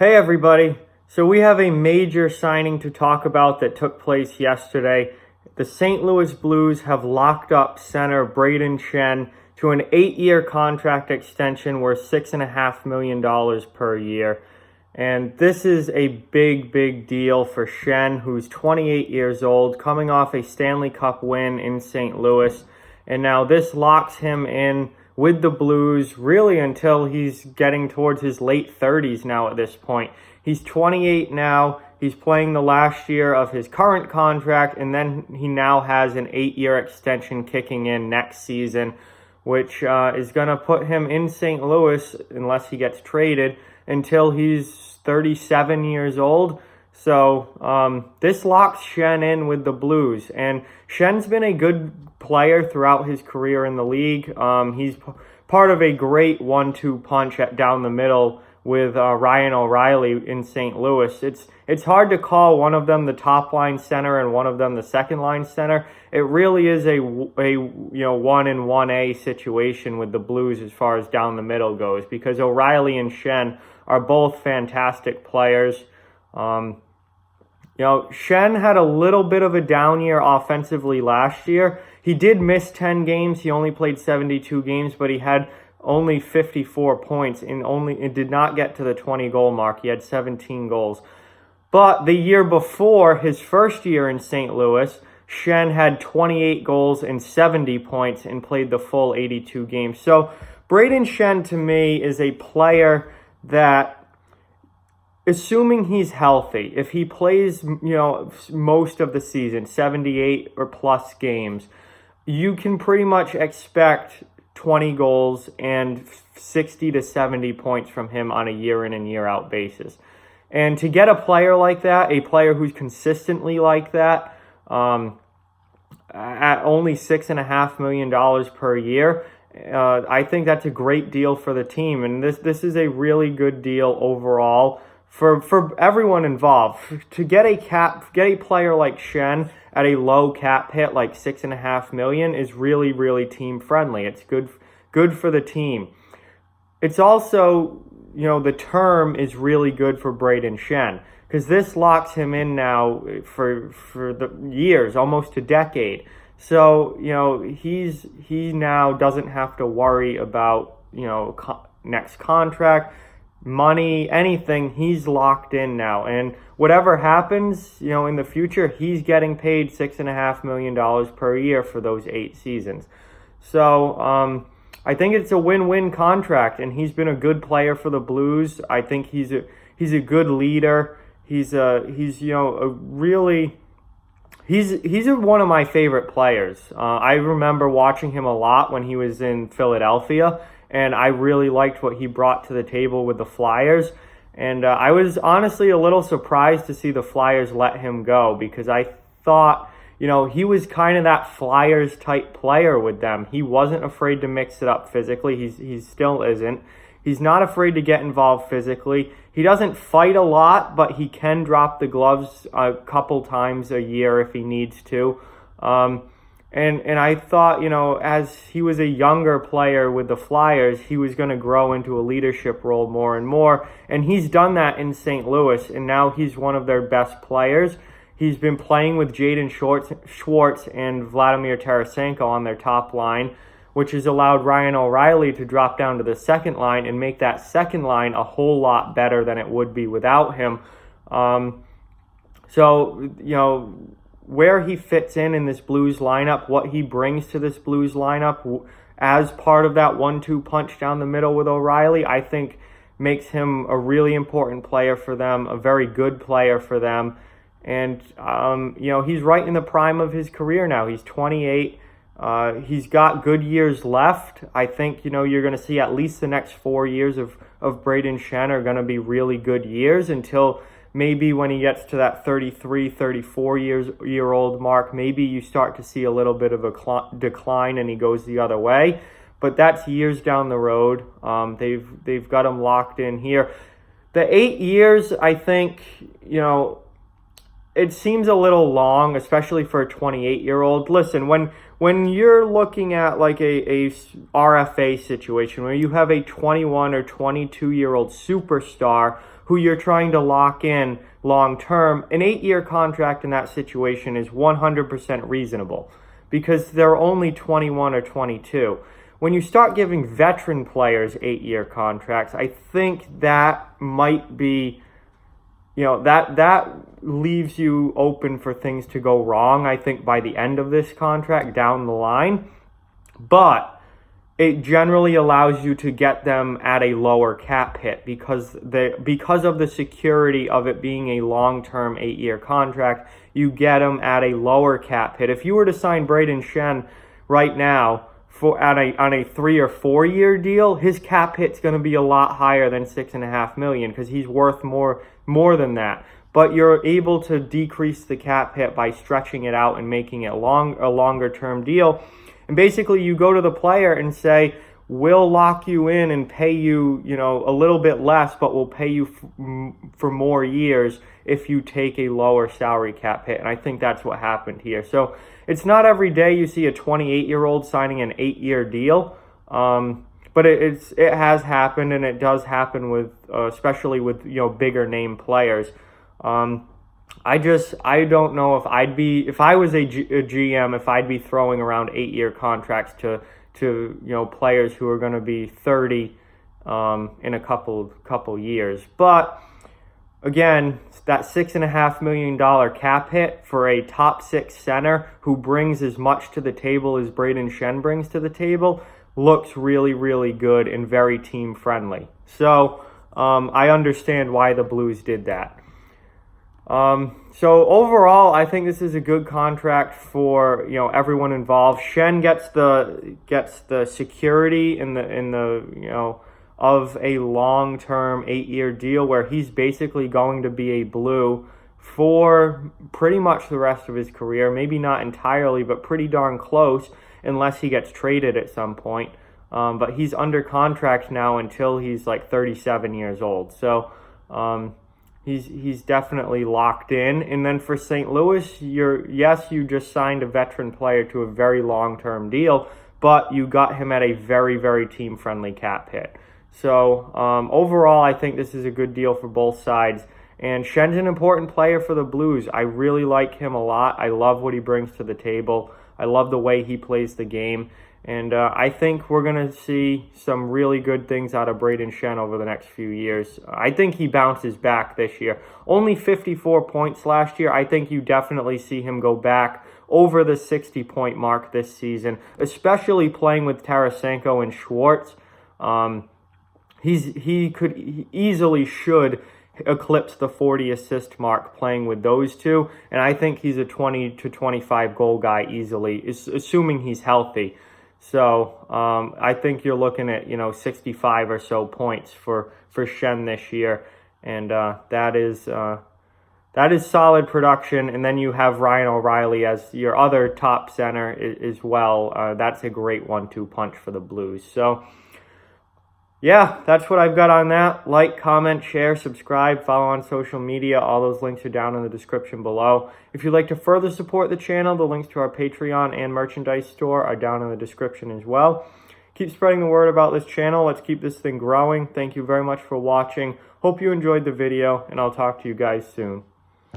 Hey everybody, so we have a major signing to talk about that took place yesterday. The St. Louis Blues have locked up center Brayden Schenn to an 8-year contract extension worth $6.5 million per year. And this is a big deal for Schenn, who's 28 years old, coming off a Stanley Cup win in St. Louis. And now this locks him in with the Blues really until he's getting towards his late 30s now at this point. He's 28 now. He's playing the last year of his current contract, and then he now has an 8-year extension kicking in next season, which is going to put him in St. Louis, unless he gets traded, until he's 37 years old. So this locks Schenn in with the Blues, and Schenn's been a good player throughout his career in the league. He's part of a great 1-2 punch down the middle with Ryan O'Reilly in St. Louis. It's hard to call one of them the top line center and one of them the second line center. It really is a 1 and 1A situation with the Blues as far as down the middle goes, because O'Reilly and Schenn are both fantastic players. Schenn had a little bit of a down year offensively last year. He did miss 10 games. He only played 72 games, but he had only 54 points and it did not get to the 20-goal mark. He had 17 goals. But the year before, his first year in St. Louis, Schenn had 28 goals and 70 points and played the full 82 games. So Brayden Schenn, to me, is a player that, assuming he's healthy, if he plays, most of the season, 78 or plus games, you can pretty much expect 20 goals and 60 to 70 points from him on a year in and year out basis. And to get a player like that, a player who's consistently like that, at only $6.5 million per year, I think that's a great deal for the team. And this is a really good deal overall for everyone involved. To get a player like Schenn at a low cap hit like $6.5 million is really team friendly. It's good for the team. It's also, the term is really good for Brayden Schenn, because this locks him in now for the years, almost a decade. So, he now doesn't have to worry about, next contract, money, anything. He's locked in now, and whatever happens, in the future, he's getting paid $6.5 million per year for those 8 seasons. So I think it's a win-win contract, and he's been a good player for the Blues. I think he's a good leader. He's one of my favorite players. I remember watching him a lot when he was in Philadelphia, and I really liked what he brought to the table with the Flyers. And I was honestly a little surprised to see the Flyers let him go, because I thought, he was kind of that Flyers type player with them. He wasn't afraid to mix it up physically. He still isn't. He's not afraid to get involved physically. He doesn't fight a lot, but he can drop the gloves a couple times a year if he needs to. And I thought, as he was a younger player with the Flyers, he was going to grow into a leadership role more and more. And he's done that in St. Louis, and now he's one of their best players. He's been playing with Jaden Schwartz and Vladimir Tarasenko on their top line, which has allowed Ryan O'Reilly to drop down to the second line and make that second line a whole lot better than it would be without him. Where he fits in this Blues lineup, what he brings to this Blues lineup as part of that 1-2 punch down the middle with O'Reilly, I think makes him a really important player for them, a very good player for them. And, he's right in the prime of his career now. He's 28. He's got good years left. I think, you're going to see at least the next 4 years of Brayden Schenn are going to be really good years, until maybe when he gets to that 33, 34-year-old mark, maybe you start to see a little bit of a decline and he goes the other way. But that's years down the road. They've got him locked in here. The 8 years, I think, it seems a little long, especially for a 28-year-old. Listen, when when you're looking at like a RFA situation where you have a 21 or 22-year-old superstar who you're trying to lock in long term, an 8-year contract in that situation is 100% reasonable because they're only 21 or 22. When you start giving veteran players 8-year contracts, I think that might be, that leaves you open for things to go wrong, I think, by the end of this contract down the line. But it generally allows you to get them at a lower cap hit because of the security of it being a long-term 8-year contract. You get them at a lower cap hit. If you were to sign Brayden Schenn right now on a 3 or 4 year deal, his cap hit's going to be a lot higher than $6.5 million because he's worth more than that. But you're able to decrease the cap hit by stretching it out and making it a longer term deal. And basically, you go to the player and say, we'll lock you in and pay you, a little bit less, but we'll pay you for more years if you take a lower salary cap hit. And I think that's what happened here. So it's not every day you see a 28-year-old signing an 8-year deal, but it has happened, and it does happen with, especially with bigger name players. I don't know if I was a GM, if I'd be throwing around 8-year contracts to players who are going to be 30 in a couple years. But again, that $6.5 million cap hit for a top 6 center who brings as much to the table as Brayden Schenn brings to the table looks really, really good and very team friendly. So I understand why the Blues did that. So overall, I think this is a good contract for everyone involved. Schenn gets the security in the of a long-term 8-year deal where he's basically going to be a Blue for pretty much the rest of his career. Maybe not entirely, but pretty darn close, unless he gets traded at some point. But he's under contract now until he's like 37 years old. So he's definitely locked in. And then for St. Louis, you just signed a veteran player to a very long-term deal, but you got him at a very, very team-friendly cap hit. So overall, I think this is a good deal for both sides. And Schenn's an important player for the Blues. I really like him a lot. I love what he brings to the table. I love the way he plays the game. And I think we're going to see some really good things out of Brayden Schenn over the next few years. I think he bounces back this year. Only 54 points last year. I think you definitely see him go back over the 60-point mark this season, especially playing with Tarasenko and Schwartz. He easily should eclipse the 40 assist mark playing with those two, and I think he's a 20 to 25 goal guy easily, assuming he's healthy. So I think you're looking at 65 or so points for Schenn this year, and that is solid production. And then you have Ryan O'Reilly as your other top center as well. That's a great 1-2 punch for the Blues. So yeah, that's what I've got on that. Like, comment, share, subscribe, follow on social media. All those links are down in the description below. If you'd like to further support the channel, the links to our Patreon and merchandise store are down in the description as well. Keep spreading the word about this channel. Let's keep this thing growing. Thank you very much for watching. Hope you enjoyed the video, and I'll talk to you guys soon.